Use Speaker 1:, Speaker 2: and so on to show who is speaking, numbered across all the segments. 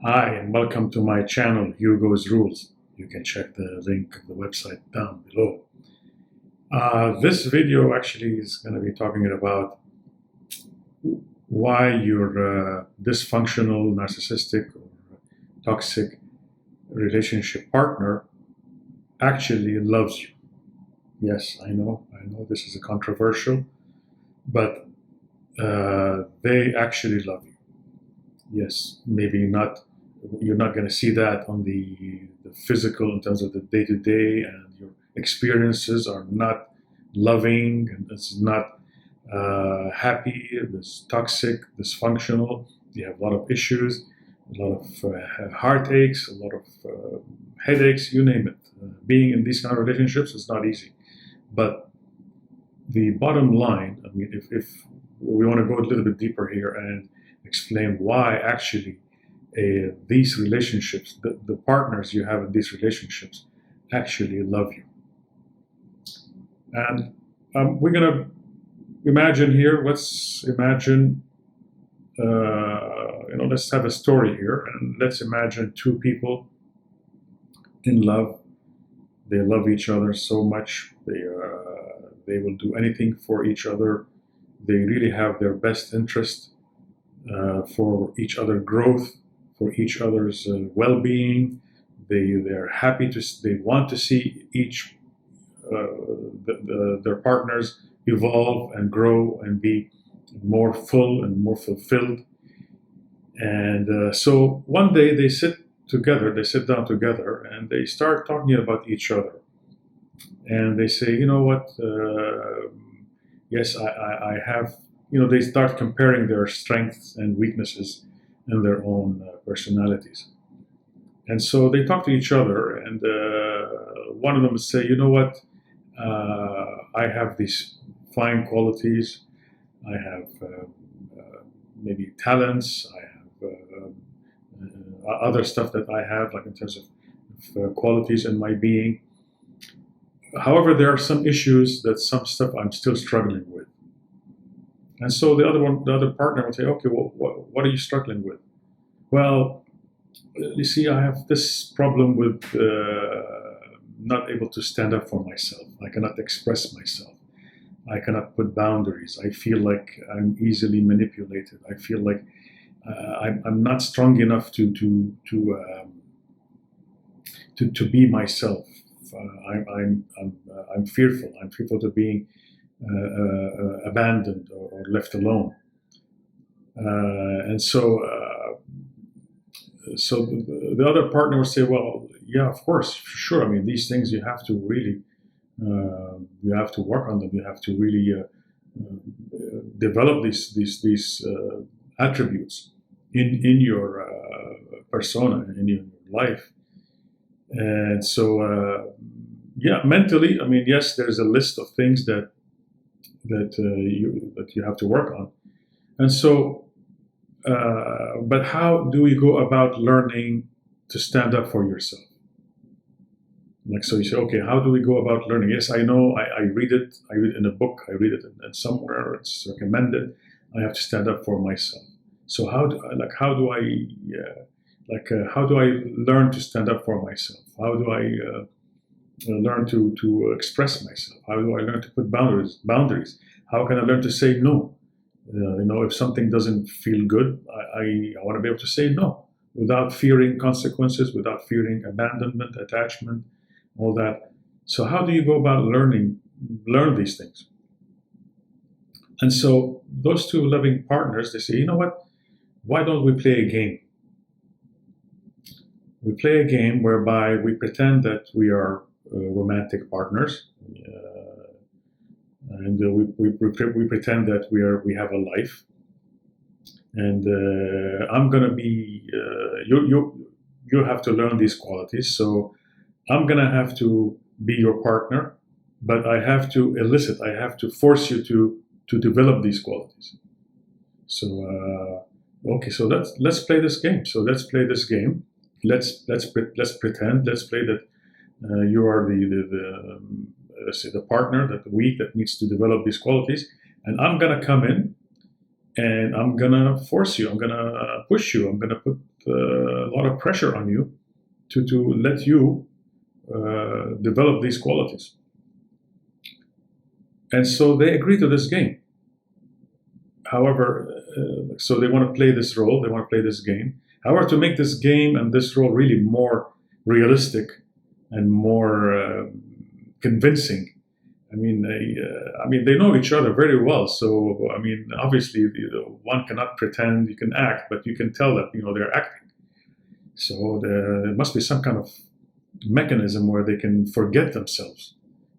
Speaker 1: Hi, and welcome to my channel, Hugo's Rules. You can check the link of the website down below. This video actually is going to be talking about why your dysfunctional, narcissistic, or toxic relationship partner actually loves you. Yes, I know this is a controversial, but they actually love you. Yes, maybe not. You're not going to see that on the physical in terms of the day to day, and your experiences are not loving, and it's not happy. It's toxic, dysfunctional. You have a lot of issues, a lot of heartaches, a lot of headaches. You name it. Being in these kind of relationships is not easy. But the bottom line, I mean, if we want to go a little bit deeper here and explain why actually these relationships, the partners you have in these relationships, actually love you. And we're going to imagine here, let's imagine, let's have a story here, and let's imagine two people in love. They love each other so much. They will do anything for each other. They really have their best interest for each other's growth, for each other's well-being. They're happy they want to see each their partners evolve and grow and be more full and more fulfilled. And so one day they sit down together, and they start talking about each other. And they say, you know what, yes, I have, they start comparing their strengths and weaknesses and their own personalities. And so they talk to each other, and one of them would say, you know what, I have these fine qualities. I have maybe talents. I have other stuff that I have, like in terms of qualities in my being. However, there are some issues, some stuff I'm still struggling with. And so the other partner would say, okay, well, what are you struggling with? Well, you see, I have this problem with not able to stand up for myself. I cannot express myself. I cannot put boundaries. I feel like I'm easily manipulated. I feel like I'm not strong enough to be myself. I'm fearful. I'm fearful of being abandoned or left alone. And so the other partner would say, well, yeah, of course, sure. I mean, these things you have to really, you have to work on them. You have to really develop these attributes in your persona, in your life. And so, yeah, mentally, I mean, yes, there's a list of things that you have to work on. And so, but how do we go about learning to stand up for yourself? Like, so you say, okay, how do we go about learning? Yes, I know, I read it in a book, I read it in somewhere, it's recommended. I have to stand up for myself. So how do I learn to stand up for myself? How do I learn to express myself? How do I learn to put boundaries? How can I learn to say no? If something doesn't feel good, I want to be able to say no without fearing consequences, without fearing abandonment, attachment, all that. So how do you go about learn these things? And so those two loving partners, they say, you know what? Why don't we play a game? We play a game whereby we pretend that we are romantic partners, and we pretend that we have a life. And I'm gonna be you have to learn these qualities. So I'm gonna have to be your partner, but I have to force you to develop these qualities. So okay, so let's play this game. So let's play this game. Let's pretend. Let's play that you are let's say the partner that needs to develop these qualities, and I'm gonna come in and I'm gonna force you, I'm gonna push you, I'm gonna put a lot of pressure on you to let you develop these qualities. And so they agree to this game. However, so they want to play this role, they want to play this game. However, to make this game and this role really more realistic and more convincing, I mean, they know each other very well. So, I mean, obviously, one cannot pretend, you can act, but you can tell that, they're acting. So there must be some kind of mechanism where they can forget themselves.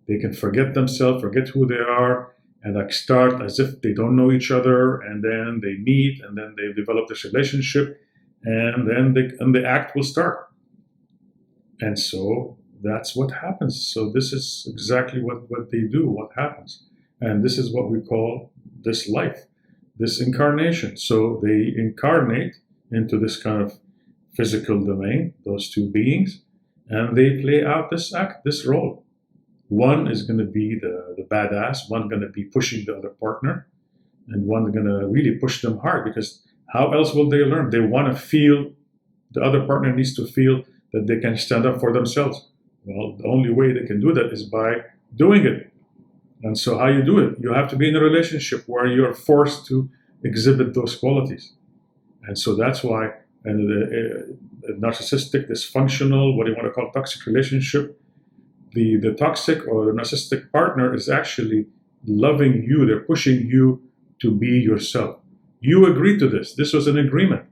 Speaker 1: They can forget themselves, forget who they are, and like start as if they don't know each other, and then they meet, and then they develop this relationship, and then the act will start. And so that's what happens. So this is exactly what they do, what happens. And this is what we call this life, this incarnation. So they incarnate into this kind of physical domain, those two beings, and they play out this act, this role. One is going to be the badass, one going to be pushing the other partner, and one going to really push them hard, because how else will they learn? They want to feel, the other partner needs to feel that they can stand up for themselves. Well, the only way they can do that is by doing it. And so how you do it? You have to be in a relationship where you're forced to exhibit those qualities. And so that's why the narcissistic, dysfunctional, what do you want to call toxic relationship, the toxic or the narcissistic partner is actually loving you. They're pushing you to be yourself. You agreed to this. This was an agreement.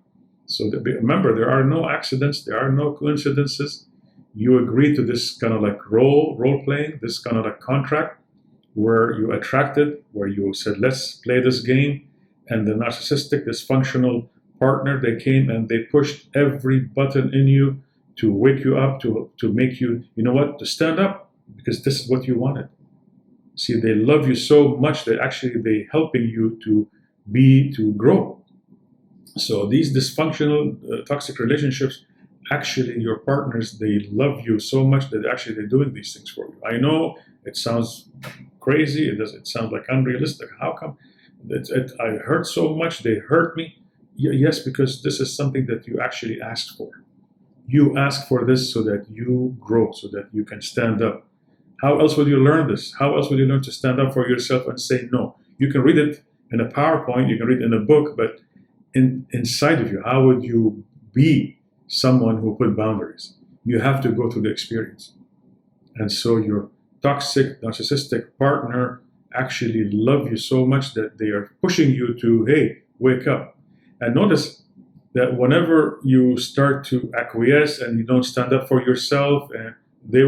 Speaker 1: So remember, there are no accidents. There are no coincidences. You agreed to this kind of like role playing, this kind of like contract where you attracted, where you said, let's play this game. And the narcissistic, dysfunctional partner, they came and they pushed every button in you to wake you up, to make you, to stand up, because this is what you wanted. See, they love you so much that actually they're helping you to grow. So these dysfunctional, toxic relationships, actually your partners, they love you so much that actually they're doing these things for you. I know it sounds crazy, it sounds like unrealistic. How come? I hurt so much, they hurt me. Yes, because this is something that you actually asked for. You ask for this so that you grow, so that you can stand up. How else would you learn this? How else would you learn to stand up for yourself and say no? You can read it in a PowerPoint, you can read it in a book, but inside of you, how would you be someone who put boundaries? You have to go through the experience. And so your toxic, narcissistic partner actually love you so much that they are pushing you to, hey, wake up. And notice that whenever you start to acquiesce and you don't stand up for yourself, and they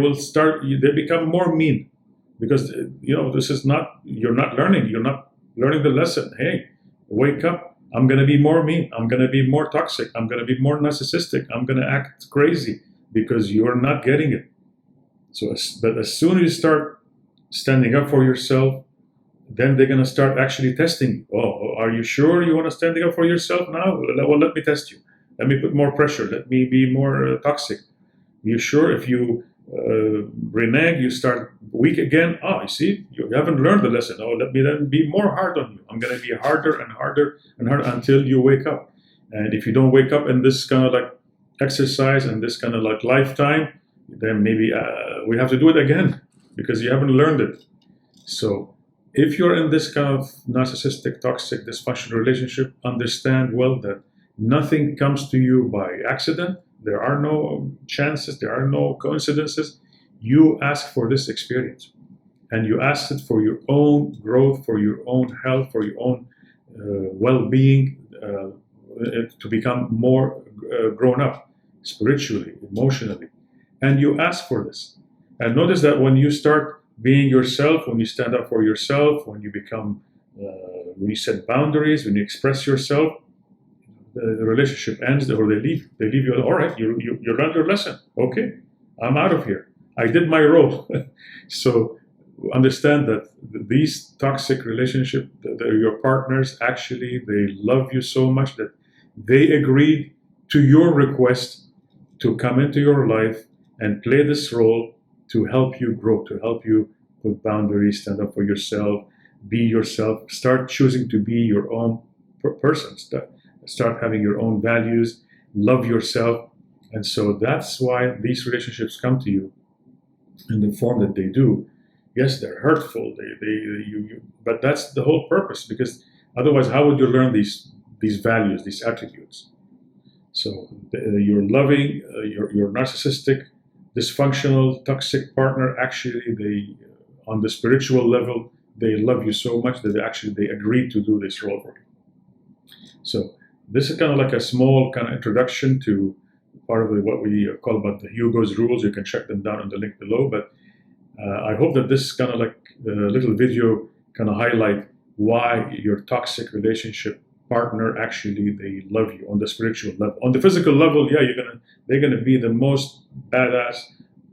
Speaker 1: become more mean, this is not, you're not learning the lesson. Hey, wake up. I'm going to be more mean. I'm going to be more toxic. I'm going to be more narcissistic. I'm going to act crazy because you're not getting it. But as soon as you start standing up for yourself, then they're going to start actually testing you. Oh, are you sure you want to stand up for yourself now? Well, let me test you. Let me put more pressure. Let me be more toxic. You sure? If you renege, you start weak again. Oh, you see, you haven't learned the lesson. Oh, let me then be more hard on you. I'm going to be harder and harder and harder until you wake up. And if you don't wake up in this kind of like exercise and this kind of like lifetime, then maybe we have to do it again because you haven't learned it. So if you're in this kind of narcissistic, toxic, dysfunctional relationship, understand well that nothing comes to you by accident. There are no chances, there are no coincidences. You ask for this experience, and you ask it for your own growth, for your own health, for your own well-being, to become more grown up spiritually, emotionally. And you ask for this. And notice that when you start being yourself, when you stand up for yourself, when you become, when you set boundaries, when you express yourself, the relationship ends, or they leave. They leave you. All right, you learned your lesson. Okay, I'm out of here. I did my role. So understand that these toxic relationships, your partners, actually, they love you so much that they agreed to your request to come into your life and play this role to help you grow, to help you put boundaries, stand up for yourself, be yourself, start choosing to be your own person. Start having your own values, love yourself. And so that's why these relationships come to you in the form that they do. Yes, they're hurtful, but that's the whole purpose, because otherwise, how would you learn these values, these attributes? So you're loving, your narcissistic, dysfunctional, toxic partner, actually, on the spiritual level, they love you so much that they agreed to do this role for you. So this is kind of like a small kind of introduction to part of what we call about the Hugo's rules. You can check them down on the link below. But I hope that this kind of like little video kind of highlight why your toxic relationship partner actually they love you on the spiritual level. On the physical level, yeah, they're gonna be the most badass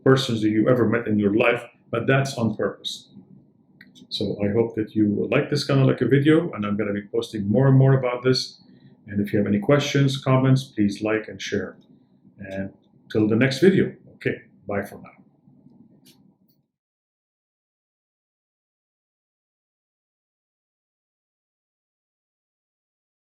Speaker 1: persons that you ever met in your life, but that's on purpose. So I hope that you like this kind of like a video, and I'm gonna be posting more and more about this. And if you have any questions, comments, please like and share. And till the next video. Okay, bye for now.